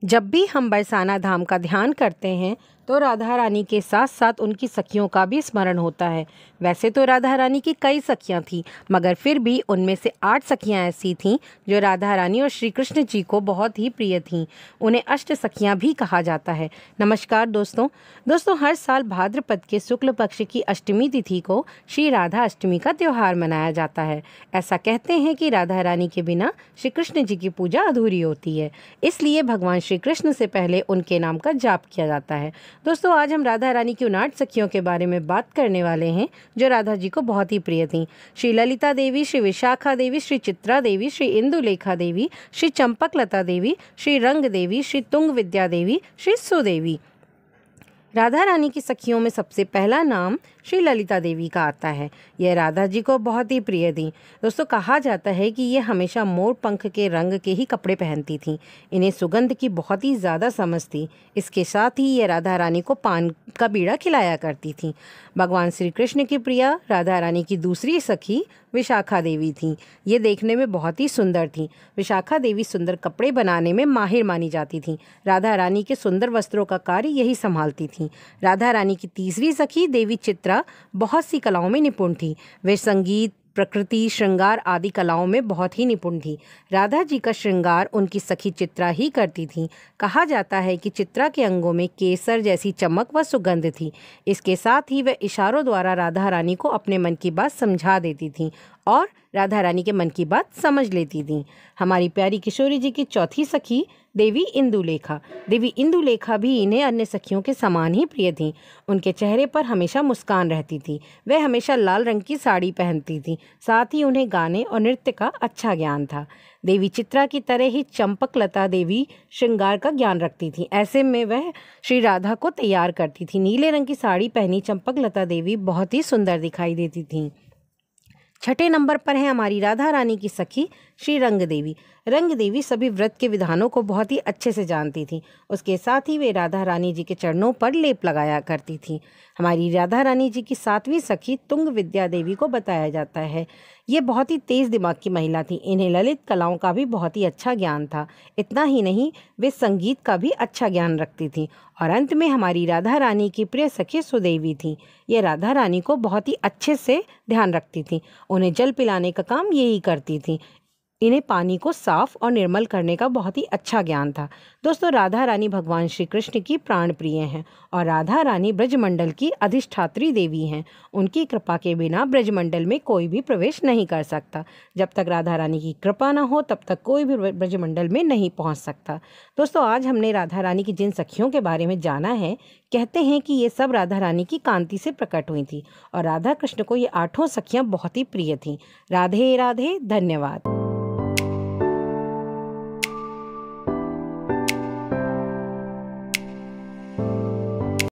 जब भी हम बरसाना धाम का ध्यान करते हैं तो राधा रानी के साथ साथ उनकी सखियों का भी स्मरण होता है। वैसे तो राधा रानी की कई सखियां थीं, मगर फिर भी उनमें से 8 सखियां ऐसी थीं जो राधा रानी और श्री कृष्ण जी को बहुत ही प्रिय थीं। उन्हें अष्ट सखियां भी कहा जाता है। नमस्कार दोस्तों, हर साल भाद्रपद के शुक्ल पक्ष की अष्टमी तिथि को श्री राधा अष्टमी का त्यौहार मनाया जाता है। ऐसा कहते हैं कि राधा रानी के बिना श्री कृष्ण जी की पूजा अधूरी होती है, इसलिए भगवान श्री कृष्ण से पहले उनके नाम का जाप किया जाता है। दोस्तों, आज हम राधा रानी की उन 8 सखियों के बारे में बात करने वाले हैं जो राधा जी को बहुत ही प्रिय थीं। श्री ललिता देवी, श्री विशाखा देवी, श्री चित्रा देवी, श्री इंदुलेखा देवी, श्री चंपकलता देवी, श्री रंग देवी, श्री तुंग विद्या देवी, श्री सुदेवी। राधा रानी की सखियों में सबसे पहला नाम श्री ललिता देवी का आता है। यह राधा जी को बहुत ही प्रिय थी। दोस्तों, कहा जाता है कि ये हमेशा मोर पंख के रंग के ही कपड़े पहनती थीं। इन्हें सुगंध की बहुत ही ज़्यादा समझ थी। इसके साथ ही ये राधा रानी को पान का बीड़ा खिलाया करती थीं। भगवान श्री कृष्ण की प्रिया राधा रानी की दूसरी सखी विशाखा देवी थीं। ये देखने में बहुत ही सुंदर थीं। विशाखा देवी सुंदर कपड़े बनाने में माहिर मानी जाती थीं। राधा रानी के सुंदर वस्त्रों का कार्य यही संभालती थीं। राधा रानी की तीसरी सखी देवी चित्रा बहुत सी कलाओं में निपुण थी। वे संगीत, प्रकृति, श्रृंगार आदि कलाओं में बहुत ही निपुण थी। राधा जी का श्रृंगार उनकी सखी चित्रा ही करती थी। कहा जाता है कि चित्रा के अंगों में केसर जैसी चमक व सुगंध थी। इसके साथ ही वे इशारों द्वारा राधा रानी को अपने मन की बात समझा देती थीं और राधा रानी के मन की बात समझ लेती थीं। हमारी प्यारी किशोरी जी की चौथी सखी देवी इंदुलेखा। देवी इंदुलेखा भी इन्हें अन्य सखियों के समान ही प्रिय थीं। उनके चेहरे पर हमेशा मुस्कान रहती थी। वे हमेशा लाल रंग की साड़ी पहनती थीं। साथ ही उन्हें गाने और नृत्य का अच्छा ज्ञान था। देवी चित्रा की तरह ही चंपकलता देवी श्रृंगार का ज्ञान रखती थी। ऐसे में वह श्री राधा को तैयार करती थी। नीले रंग की साड़ी पहनी चंपकलता देवी बहुत ही सुंदर दिखाई देती थीं। छठे नंबर पर है हमारी राधा रानी की सखी श्री रंग देवी। रंग देवी सभी व्रत के विधानों को बहुत ही अच्छे से जानती थी। उसके साथ ही वे राधा रानी जी के चरणों पर लेप लगाया करती थी। हमारी राधा रानी जी की 7वीं सखी तुंग विद्या देवी को बताया जाता है। ये बहुत ही तेज दिमाग की महिला थी। इन्हें ललित कलाओं का भी बहुत ही अच्छा ज्ञान था। इतना ही नहीं, वे संगीत का भी अच्छा ज्ञान रखती थी। और अंत में हमारी राधा रानी की प्रिय सखी सुदेवी थी। ये राधा रानी को बहुत ही अच्छे से ध्यान रखती थी। उन्हें जल पिलाने का काम यही करती थी। इन्हें पानी को साफ और निर्मल करने का बहुत ही अच्छा ज्ञान था। दोस्तों, राधा रानी भगवान श्री कृष्ण की प्राण प्रिय हैं और राधा रानी ब्रजमंडल की अधिष्ठात्री देवी हैं। उनकी कृपा के बिना ब्रजमंडल में कोई भी प्रवेश नहीं कर सकता। जब तक राधा रानी की कृपा न हो तब तक कोई भी ब्रजमंडल में नहीं पहुंच सकता। दोस्तों, आज हमने राधा रानी की जिन सखियों के बारे में जाना है, कहते हैं कि ये सब राधा रानी की कांति से प्रकट हुई थी और राधा कृष्ण को ये 8 सखियां बहुत ही प्रिय थीं। राधे राधे, धन्यवाद।